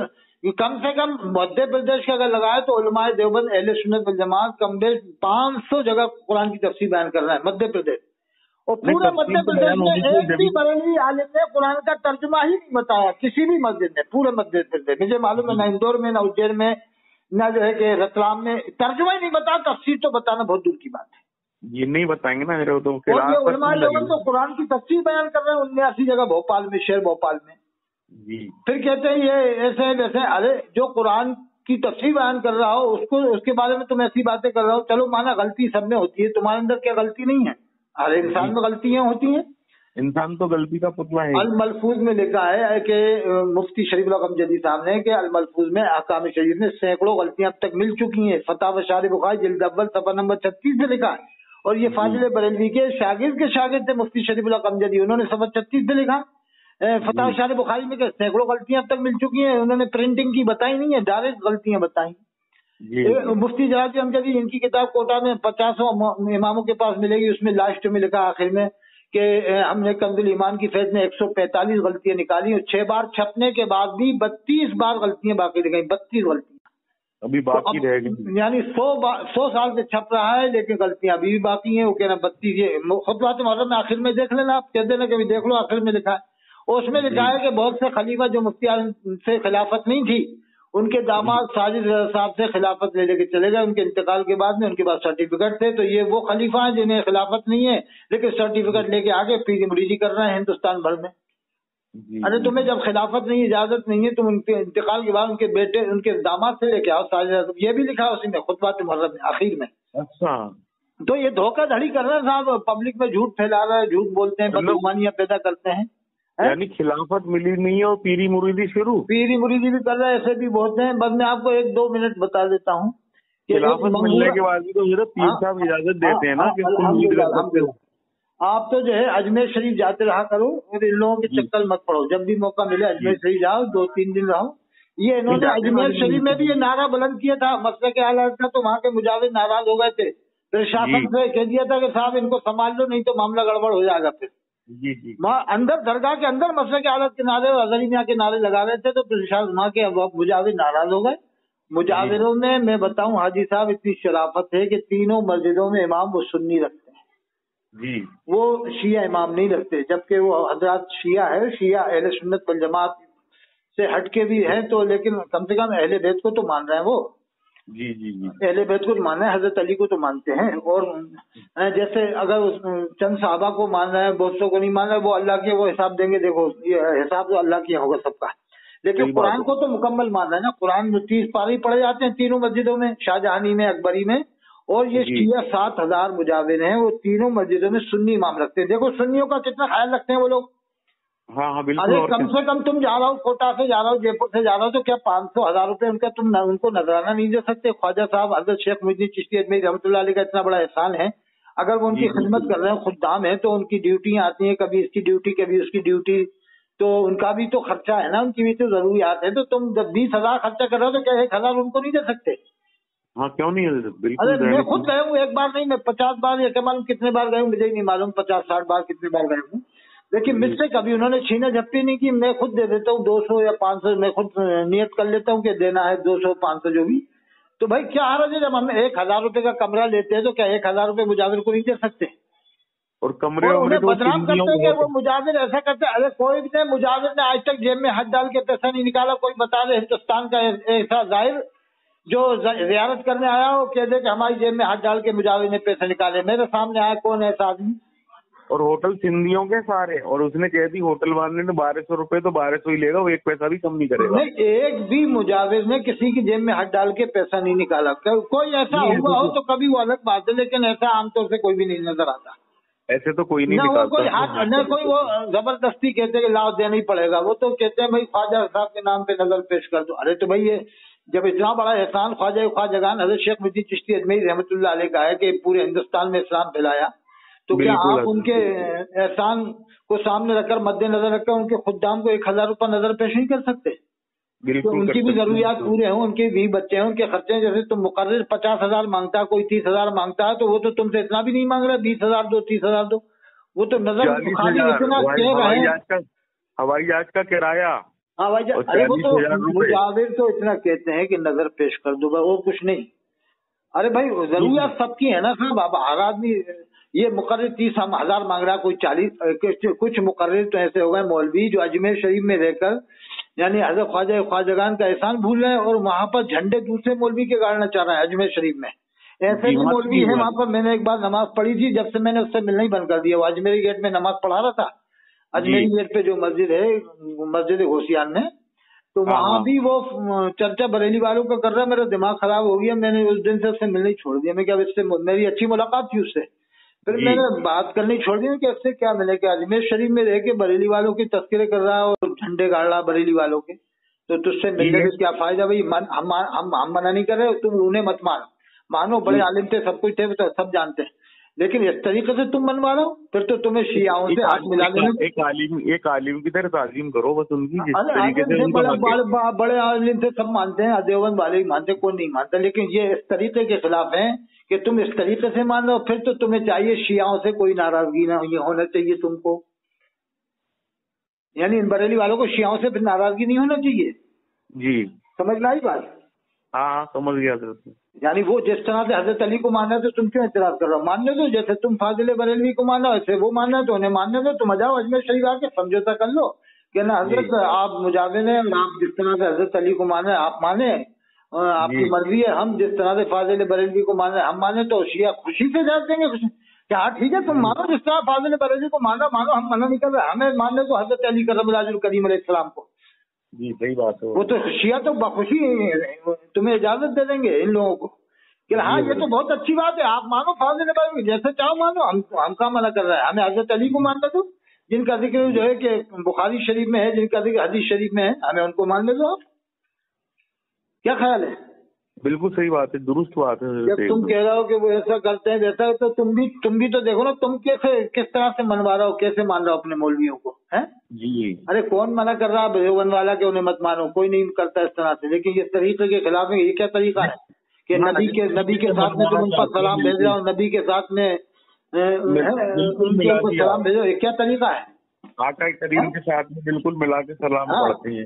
कम से कम मध्य प्रदेश का अगर लगाए तो उलमाए देवबंद अहले सुन्नत वल जमात कम बेश 500 जगह कुरान की तफसीर बयान कर रहा है मध्य प्रदेश। और पूरे मध्य प्रदेश में एक भी बरेलवी आलिम ने कुरान का तर्जुमा ही नहीं बताया किसी भी मस्जिद ने, पूरे मध्य प्रदेश। मुझे मालूम है ना इंदौर में, ना उज्जैन में, ना जो है कि रतलाम में तर्जुमा ही नहीं बताया, तफसीर तो बताना बहुत दूर की बात है। ये नहीं बताएंगे ना मेरे तो। और ये उलमाए देवबंद तो कुरान की तफसीर बयान कर रहे हैं 79 जगह भोपाल में, शहर भोपाल में। जी फिर कहते हैं ये ऐसे वैसे। अरे जो कुरान की तफसीर बयान कर रहा हो उसको, उसके बारे में तुम ऐसी बातें कर रहे हो, चलो माना गलती सब में होती है, तुम्हारे अंदर क्या गलती नहीं है? हर इंसान में गलतियां होती हैं, इंसान तो गलती का पुतला है। अल मलफूज में लिखा है कि मुफ्ती शरीफुल्लाह कमजदी साहब ने कि अल मलफूज में अहकाम शरीफ में सैकड़ों गलतियां अब तक मिल चुकी हैं। फतावा शार बुखारी जिल्द अव्वल सफा नंबर 36 में लिखा है। और ये फाजिल बरेलवी के शागिर्द थे मुफ्ती शरीफुल्लाह कमजदी, उन्होंने सफा 36 में लिखा फतावा शार बुखारी में सैकड़ों गलतियां अब तक मिल चुकी हैं। उन्होंने प्रिंटिंग की बताई नहीं है, डायरेक्ट गलतियां बताई। मुफ्ती जलालुद्दीन अमजदी, इनकी किताब कोटा में 50 इमामों के पास मिलेगी, उसमें लास्ट में लिखा आखिर में कि हमने कंजुल ईमान की फैज में 145 गलतियां निकाली और 6 बार छपने के बाद भी 32 बार गलतियां बाकी रह गई। 32 गलतियां अभी बाकी रह गई, यानी 100 साल से छप रहा है लेकिन गलतियां अभी भी बाकी हैं। वो कहना 32, ये खुतबात मुहर्रम में आखिर में देख लेना, आप कह देना कभी देख लो, आखिर में लिखा है। और उसमें लिखा है कि बहुत से खलीफा जो मुफ्ती आजम से खिलाफत नहीं थी, उनके दामाद साजिद साहब से खिलाफत ले लेके चले गए उनके इंतकाल के बाद में, उनके पास सर्टिफिकेट थे। तो ये वो खलीफा हैं जिन्हें खिलाफत नहीं है लेकिन सर्टिफिकेट लेके आगे पीरी मुरीदी कर रहे हैं हिंदुस्तान भर में। अरे तुम्हें जब खिलाफत नहीं, इजाजत नहीं है, तुम उनके इंतकाल के बाद उनके बेटे, उनके दामाद से लेके आओ साजिद। ये भी लिखा है उसी में खुतबात मुहर्रम में आखिर में। अच्छा, तो ये धोखाधड़ी कर रहे हैं साहब, पब्लिक में झूठ फैला रहे हैं, झूठ बोलते हैं, बदगुमानियां पैदा करते हैं। यानी खिलाफत मिली नहीं है और पीरी मुरीदी शुरू, पीरी मुरीदी भी कर रहे हैं, ऐसे भी बहुत हैं। बस मैं आपको 1-2 मिनट बता देता हूँ। खिलाफत मिलने के बाद भी तो मेरा पीर साहब इजाजत देते हैं ना कि आप तो जो है अजमेर शरीफ जाते रहा करो और इन लोगों के चक्कर मत पड़ो। जब भी मौका मिले अजमेर शरीफ जाओ, 2-3 दिन रहो। ये इन्होंने अजमेर शरीफ में भी ये नारा बुलंद किया था मसले के हालात का, तो वहाँ के मुजाविर नाराज हो गए थे, फिर शासन से कह दिया था कि साहब इनको संभाल लो नहीं तो मामला गड़बड़ हो जाएगा। फिर जी अंदर दरगाह के अंदर मसले के हालत के नारे और अजहरी मियां के नारे लगा रहे थे, तो वहाँ के मुजाविर नाराज हो गए। मुजाविरों में मैं बताऊं हाजी साहब इतनी शराफत है कि तीनों मस्जिदों में इमाम वो सुन्नी रखते हैं जी, वो शिया इमाम नहीं रखते, जबकि वो हजरत शिया है, शिया अहले सुन्नत वल जमात से हटके भी है तो, लेकिन कम से कम अहले बैत को तो मान रहे हैं वो। जी जी जी, अहले बैत को मानना है, हजरत अली को तो मानते हैं। और जैसे अगर चंद साहबा को मान रहे हैं, बहुतों को नहीं मान रहे, वो अल्लाह के वो हिसाब देंगे। देखो ये हिसाब तो अल्लाह की होगा सबका, लेकिन कुरान को तो मुकम्मल मान रहे हैं ना। कुरान में 30 पारे पढ़े जाते हैं तीनों मस्जिदों में, शाहजहानी में, अकबरी में। और ये शिया 7000 मुजाविर हैं, वो तीनों मस्जिदों में सुन्नी इमाम रखते हैं। देखो सुन्नियों का कितना ख्याल रखते हैं वो लोग। हाँ बिल्कुल। अरे कम से कम तुम जा रहा हो, कोटा से जा रहा हो, जयपुर से जा रहा हो, तो क्या 500-1000 रुपए उनका तुम उनको नजराना नहीं दे सकते? ख्वाजा साहब हजरत शेख मुहिद्दीन चिश्ती अजमेरी रहमतुल्लाह अलैह का इतना बड़ा एहसान है। अगर वो उनकी खिदमत कर रहे हैं, खुदाम है, तो उनकी ड्यूटी आती है, कभी इसकी ड्यूटी कभी उसकी ड्यूटी, तो उनका भी तो खर्चा है ना, उनकी भी तो जरूरियात है। तो तुम जब 20,000 खर्चा कर रहे हो तो क्या 1000 उनको नहीं दे सकते? हाँ क्यों नहीं है? बिल्कुल। अरे मैं खुद गया हूँ, एक बार नहीं, मैं 50 बार या क्या मालूम कितने बार गए हूँ, मुझे ही नहीं मालूम, 50-60 बार कितने बार गए हूँ। लेकिन मुझसे कभी उन्होंने छीना झपटी नहीं की। मैं खुद दे देता हूँ 200 या 500, मैं खुद नियत कर लेता हूँ कि देना है 200-500 जो भी। तो भाई क्या हर्ज है, जब हम 1000 रुपए का कमरा लेते हैं तो क्या 1000 रुपए मुजाविर को नहीं दे सकते? और कमरे वमरे तो बदनाम करते हैं कि वो मुजाहिर ऐसा करते हैं। अरे कोई भी मुजाहिर ने आज तक जेब में हाथ डाल के पैसा नहीं निकाला। कोई बता दे हिंदुस्तान का ऐसा जाहिर जो जियारत करने आया हो कह दे कि हमारी जेब में हाथ डाल के मुजाहिर ने पैसे निकाले। मेरे सामने आया कौन है ऐसा आदमी? और होटल सिंधियों के सारे, और उसने कह दी होटल वाले ने 1200 रुपए तो 1200 ही लेगा, वो एक पैसा भी कम नहीं करेगा। नहीं, एक भी मुजाहिर ने किसी की जेब में हाथ डाल के पैसा नहीं निकाला। कोई ऐसा हुआ हो तो कभी वो अलग बात है, लेकिन ऐसा आमतौर से कोई भी नहीं नजर आता। ऐसे तो कोई नहीं ना वो निकालता। कोई हाथ न कोई वो जबरदस्ती कहते हैं कि लाओ देना ही पड़ेगा। वो तो कहते हैं भाई ख्वाजा साहब के नाम पे नजर पेश कर दो। अरे तो भाई ये जब इतना बड़ा एहसान ख्वाजगान हजरत शेख मुहिद्दीन चिश्ती अजमेरी रहमतुल्लाह अलैह का है कि पूरे हिंदुस्तान में इस्लाम फैलाया, तो क्या आप उनके एहसान को सामने रखकर मद्देनजर रखकर उनके खुद्दाम को 1000 रुपये नजर पेश नहीं कर सकते? तो उनकी भी जरूरियात पूरे हों, उनके भी बच्चे हैं, उनके खर्चे। जैसे तुम मुकर्रिर 50,000 मांगता है, कोई 30,000 मांगता है, तो वो तो तुमसे इतना भी नहीं मांग रहा 20,000 दो 30,000 दो। वो तो नजर खाली इतना कह रहे हैं। हवाई जहाज का किराया। हाँ भाई, अरे वो तो मुजाहिर तो इतना कहते हैं कि नजर पेश कर दो, और कुछ नहीं। अरे भाई जरूरियात सबकी है ना साहब। अब हर आदमी ये मुकर्रिर 30,000 मांग रहा है, कोई 40। कुछ मुकर्रिर तो ऐसे हो गए मौलवी जो अजमेर शरीफ में रहकर यानी हजरत ख्वाजगान का एहसान भूल रहे हैं और वहाँ पर झंडे दूसरे मौलवी के गाड़ना चाह रहे हैं अजमेर शरीफ में। ऐसे भी मौलवी है वहाँ पर। मैंने एक बार नमाज पढ़ी थी, जब से मैंने उससे मिलना ही बंद कर दिया। वो अजमेरी गेट में नमाज पढ़ा रहा था, अजमेरी गेट पे जो मस्जिद है, मस्जिद होशियार में, तो वहाँ भी वो चर्चा बरेली वालों का कर रहा है। मेरा दिमाग खराब हो गया, मैंने उस दिन से उससे मिलना ही छोड़ दिया। मैं क्या, इससे मेरी अच्छी मुलाकात थी उससे, फिर मैंने बात करनी छोड़ दी कि इससे क्या मिले कि अजमेर शरीफ में रह के बरेली वालों की तस्करे कर रहा है और झंडे गाड़ रहा बरेली वालों के, तो तुझसे मिलने से क्या फायदा भाई? हम मना नहीं कर रहे, तुम उन्हें मत मानो बड़े आलिम थे, सब कुछ थे, तो सब जानते हैं, लेकिन इस तरीके से तुम मनवा रहे हो, फिर तो तुम्हें शियाओं से हाथ मिला देना। एक आलिम की तरह ताज़ीम करो बस उनकी, जिस तरीके से बड़े आलिम थे सब मानते हैं, देवबंद वाले ही मानते, कोई नहीं मानता, लेकिन ये इस तरीके के खिलाफ है कि तुम इस तरीके से मान रहे हो। फिर तो तुम्हें चाहिए शियाओं से कोई नाराजगी ना होना चाहिए तुमको, यानी इन बरेली वालों को शियाओं से फिर नाराजगी नहीं होना चाहिए जी। समझ लाई बात? हाँ समझ गया सर। यानी वो जिस तरह से हजरत अली को मानना है तो तुम क्यों एतराज कर रहे हो? मानने दो, जैसे तुम फाजिल बरेलवी को मानो ऐसे वो मानना है तो उन्हें मानने दो। तुम आ जाओ अजमेर शरीफ आके समझौता कर लो कि ना हजरत आप मुजाहिर हैं, आप जिस तरह से हजरत अली को माने आप माने, आपकी मर्जी है। हम जिस तरह से फाजिल बरेलवी को माने हम माने, तो शिया खुशी से जा देंगे कि हाँ ठीक है तुम मानो जिस तरह फाजिल बरेलवी को मानो, हम मना नहीं कर रहे। हमें मानने को हजरत अली करम करीम अलैहिस्सलाम को। जी सही बात है। वो तो शिया तो बखुशी तुम्हें इजाजत दे देंगे इन लोगों को कि हाँ ये तो बहुत अच्छी बात है, आप मानो फाजिल बरेलवी, जैसे चाहो मानो, हम क्या मना कर रहे हैं? हमें हजरत अली को मानने दो, जिनका जिक्र जो है कि बुखारी शरीफ में है, जिनका जिक्र हदीस शरीफ में है, हमें उनको मानने दो। क्या ख्याल है? बिल्कुल सही बात है, दुरुस्त बात है। जब तुम कह रहे हो कि वो ऐसा करते हैं वैसा, तो तुम भी तो देखो ना, तुम किस तरह से मनवा रहे हो, कैसे मान रहे हो अपने मौलवियों को, हैं? जी। अरे कौन मना कर रहा है देवबंद वाला कि उन्हें मत मानो? कोई नहीं करता इस तरह से, लेकिन इस तरीके के खिलाफ में ये क्या तरीका है कि नबी के साथ में तुम उन पर सलाम भेज रहे हो, नबी के साथ में उनको सलाम भेजो, ये क्या तरीका है? आका करीम के साथ में बिल्कुल मिला के सलाम पढ़ते हैं।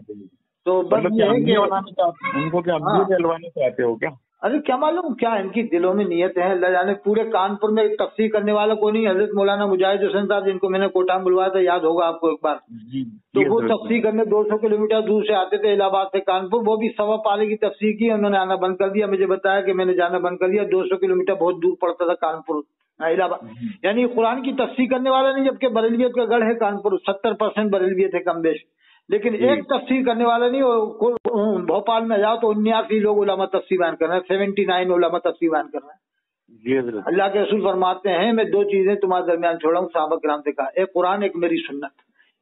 तो बस ये है कि उनको क्या जलवाना चाहते हो क्या? अरे क्या मालूम क्या इनकी दिलों में नियत है, अल्लाह जाने। पूरे कानपुर में तफसीर करने वाला कोई नहीं, हजरत मौलाना मुजाहिद हुसैन साहब जिनको मैंने कोटा में बुलवाया था, याद होगा आपको एक बार, तो वो तफसीर करने 200 किलोमीटर दूर से आते थे, इलाहाबाद से कानपुर। वो भी 1.25 पारे की तफसीर की, उन्होंने आना बंद कर दिया। मुझे बताया कि मैंने जाना बंद कर दिया, 200 किलोमीटर बहुत दूर पड़ता था कानपुर इलाहाबाद। यानी कुरान की तफसीर करने वाला नहीं, जबकि बरेलवियत का गढ़ है कानपुर, 70% बरेलवियत है कम बेश, लेकिन एक तफसीर करने वाला नहीं। और भोपाल में जाओ तो 79 लोग उलमा तफसीर बयान कर रहे हैं, 79 उलमा तफसीर बयान कर रहे हैं। अल्लाह के रसूल फरमाते हैं मैं 2 चीजें तुम्हारे दरमियान छोड़ा हूँ, सहाबा किराम से कहा, एक कुरान एक मेरी सुन्नत।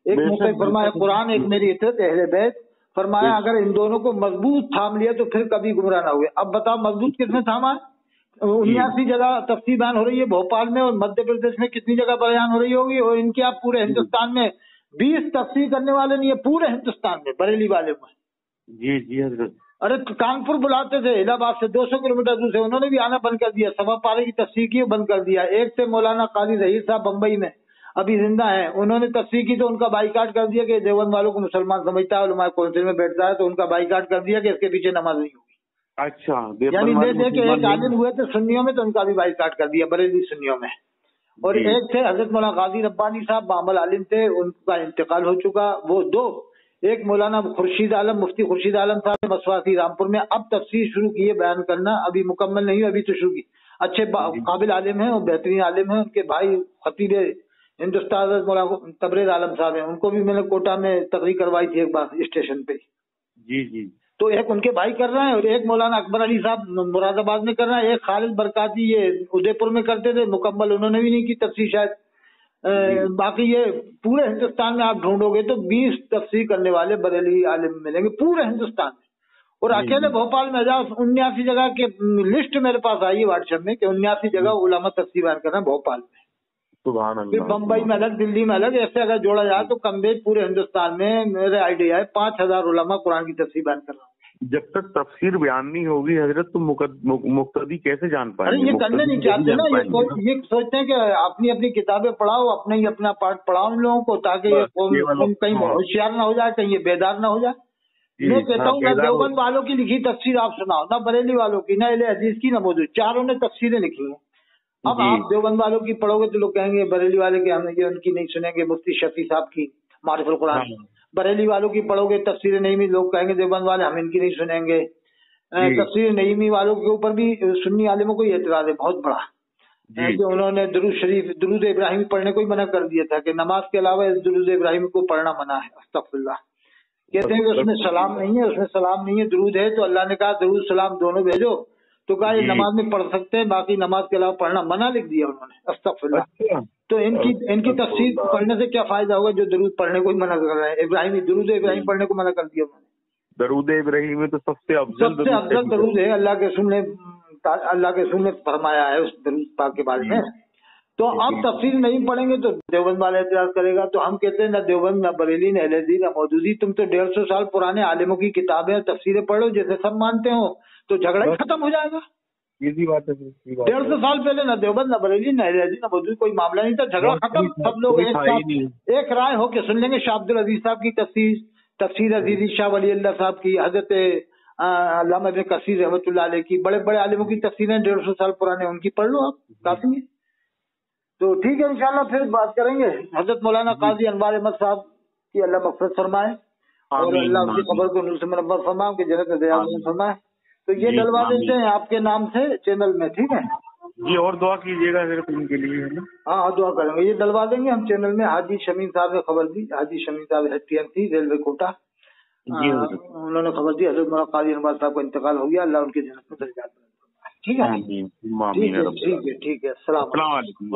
एक मौके फरमाया कुरान, एक मेरी इत्तबा अहले बैत। फरमाया अगर इन दोनों को मजबूत थाम लिया तो फिर कभी गुमराह ना हुए। अब बताओ मजबूत किसने थामा? 79 जगह तफसीर बयान हो रही है भोपाल में, और मध्य प्रदेश में कितनी जगह बयान हो रही होगी, और इनके आप पूरे हिंदुस्तान में 20 तफसीर करने वाले नहीं है पूरे हिंदुस्तान में, बरेली वाले में। जी जी हजरत। अरे कानपुर बुलाते थे, इलाहाबाद से 200 किलोमीटर दूर से, उन्होंने भी आना बंद कर दिया, 1.25 पारे की तफसीर की बंद कर दिया। एक से मौलाना काजी रहीर साहब बम्बई में अभी जिंदा है, उन्होंने तफसीर की तो उनका बाइकाट कर दिया कि देवबंद वालों को मुसलमान समझता है, उलमा कौंसिल में बैठता है, तो उनका बाइकाट कर दिया कि इसके पीछे नमाज नहीं होगी। अच्छा, यानी एक आलिम हुए थे सुन्नियों में, तो उनका भी बाइकाट कर दिया बरेली सुन्नियों में। और एक थे हजरत मौलाना गाजी रब्बानी साहब, बामल आलिम थे, उनका इंतकाल हो चुका। वो दो, एक मौलाना खुर्शीद आलम, मुफ्ती खुर्शीद आलम साहब मसवासी रामपुर में अब तफसीर शुरू की है बयान करना, अभी मुकम्मल नहीं हुई, अभी तो शुरू की। अच्छे काबिल आलिम हैं और बेहतरीन आलिम हैं। उनके भाई खतीब हिंदुस्तान मौलाना तबरेज आलम साहब हैं, उनको भी मैंने कोटा में तकरीर करवाई थी एक बार स्टेशन पे। जी जी। तो एक उनके भाई कर रहे हैं और एक मौलाना अकबर अली साहब मुरादाबाद में कर रहे हैं, एक खालिद बरकाती ये उदयपुर में करते थे, मुकम्मल उन्होंने भी नहीं की तफसीर शायद। बाकी ये पूरे हिंदुस्तान में आप ढूंढोगे तो 20 तफसीर करने वाले बरेली आलिम मिलेंगे पूरे हिंदुस्तान में। और अकेले भोपाल में 79 जगह के लिस्ट मेरे पास आई है व्हाट्सएप में कि 79 जगह उलमा तफसीर बयान कर रहे हैं भोपाल में। फिर बम्बई में अलग, दिल्ली में अलग, ऐसे अगर जोड़ा जाए तो कम बेश पूरे हिंदुस्तान में मेरे आइडिया है 5000 उलमा कुरान की तफसीर बयान कर रहा हूँ। जब तक तफसीर बयान नहीं होगी हजरत तो मुक्तदी कैसे जान पाएंगे? अरे ये करने नहीं चाहते ना, ये सोचते हैं कि अपनी अपनी किताबें पढ़ाओ, अपने ही अपना पाठ पढ़ाओ इन लोगों को, ताकि ये कहीं होशियार ना हो जाए, कहीं ये बेदार ना हो जाए। मैं कहता हूँ ना देवबंद वालों की लिखी तफसीर आप सुनाओ, ना बरेली वालों की, ना अहले हदीस की, ना मौजूद, चारों ने तफसीरें लिखी हैं। अब आप देवबंद वालों की पढ़ोगे तो लोग कहेंगे बरेली वाले के हम ये उनकी नहीं सुनेंगे, मुफ्ती शफी साहब की मारिफुल कुरान। बरेली वालों की पढ़ोगे तफसीर नईमी, लोग कहेंगे देवबंद वाले हम इनकी नहीं सुनेंगे। तफसीर नईमी वालों के ऊपर भी सुन्नी आलिमों को ये एतराज है बहुत बड़ा कि उन्होंने दुरूद शरीफ, दुरूद इब्राहिम पढ़ने को ही मना कर दिया था कि नमाज के अलावा दुरूद इब्राहिम को पढ़ना मना है। अस्तगफिरुल्लाह। कहते हैं कि उसमें सलाम नहीं है, उसमें सलाम नहीं है, दुरूद है। तो अल्लाह ने कहा दुरूद सलाम दोनों भेजो, तो कहा ये नमाज में पढ़ सकते हैं, बाकी नमाज के अलावा पढ़ना मना लिख दिया उन्होंने। अस्तगफिरुल्लाह। तो इनकी तफसीर पढ़ने से क्या फायदा होगा जो दुरूद पढ़ने को ही मना कर रहे हैं? इब्राहिम, दुरूद इब्राहिम पढ़ने को मना कर दिया उन्होंने। दरूद इब्राहिम में तो सबसे अफजल दरूद है, अल्लाह के रसूल ने फरमाया है उस दरूद पाक के बारे में। तो अब तफसीर नहीं पढ़ेंगे तो देवबंद वाला एतराज करेगा। तो हम कहते हैं ना देवबंद, ना बरेली, ना अहले ना मौदूदी, तुम तो 150 साल पुराने आलिमों की किताबें तफसीरें पढ़ो जैसे सब मानते हो, तो झगड़ा ही खत्म हो जाएगा। इसी बात है। 150 साल पहले ना देवबंद, ना बरेली, ना अहले ना मौदूदी, कोई मामला नहीं था, झगड़ा खत्म। सब लोग एक साथ एक राय होकर सुन लेंगे। शाह अब्दुल अजीज साहब की तफसीर अजीजी शाह वली अल्लाह साहब की, हजरत अल्लामा इब्न कसीर रहमतुल्लाह अलैह की, बड़े बड़े आलिमों की तफसीरें 150 साल पुराने, उनकी पढ़ लो आप, काफी है। तो ठीक है, इंशाल्लाह फिर बात करेंगे। हजरत मौलाना काजी अनवार अहमद साहब की अल्लाह मग़फ़िरत फरमाए और अल्लाह उनकी कब्र को नूर से मुनव्वर फरमाए, उनकी जन्नत में दया फरमाए। तो ये डलवा देते हैं आपके नाम से चैनल में, ठीक है जी। और दुआ कीजिएगा सिर्फ उनके लिए, है ना? हाँ दुआ करेंगे, ये डलवा देंगे हम चैनल में। हाजी शमीम साहब ने खबर दी, हाजी शमीम साहब HTMC रेलवे कोटा, उन्होंने खबर दी हजरत मौलाना काजी अनवार साहब का इंतकाल हो गया, अल्लाह उनकी जन्नत में दर्जात। ठीक है, ठीक है, ठीक है। अस्सलाम वालेकुम।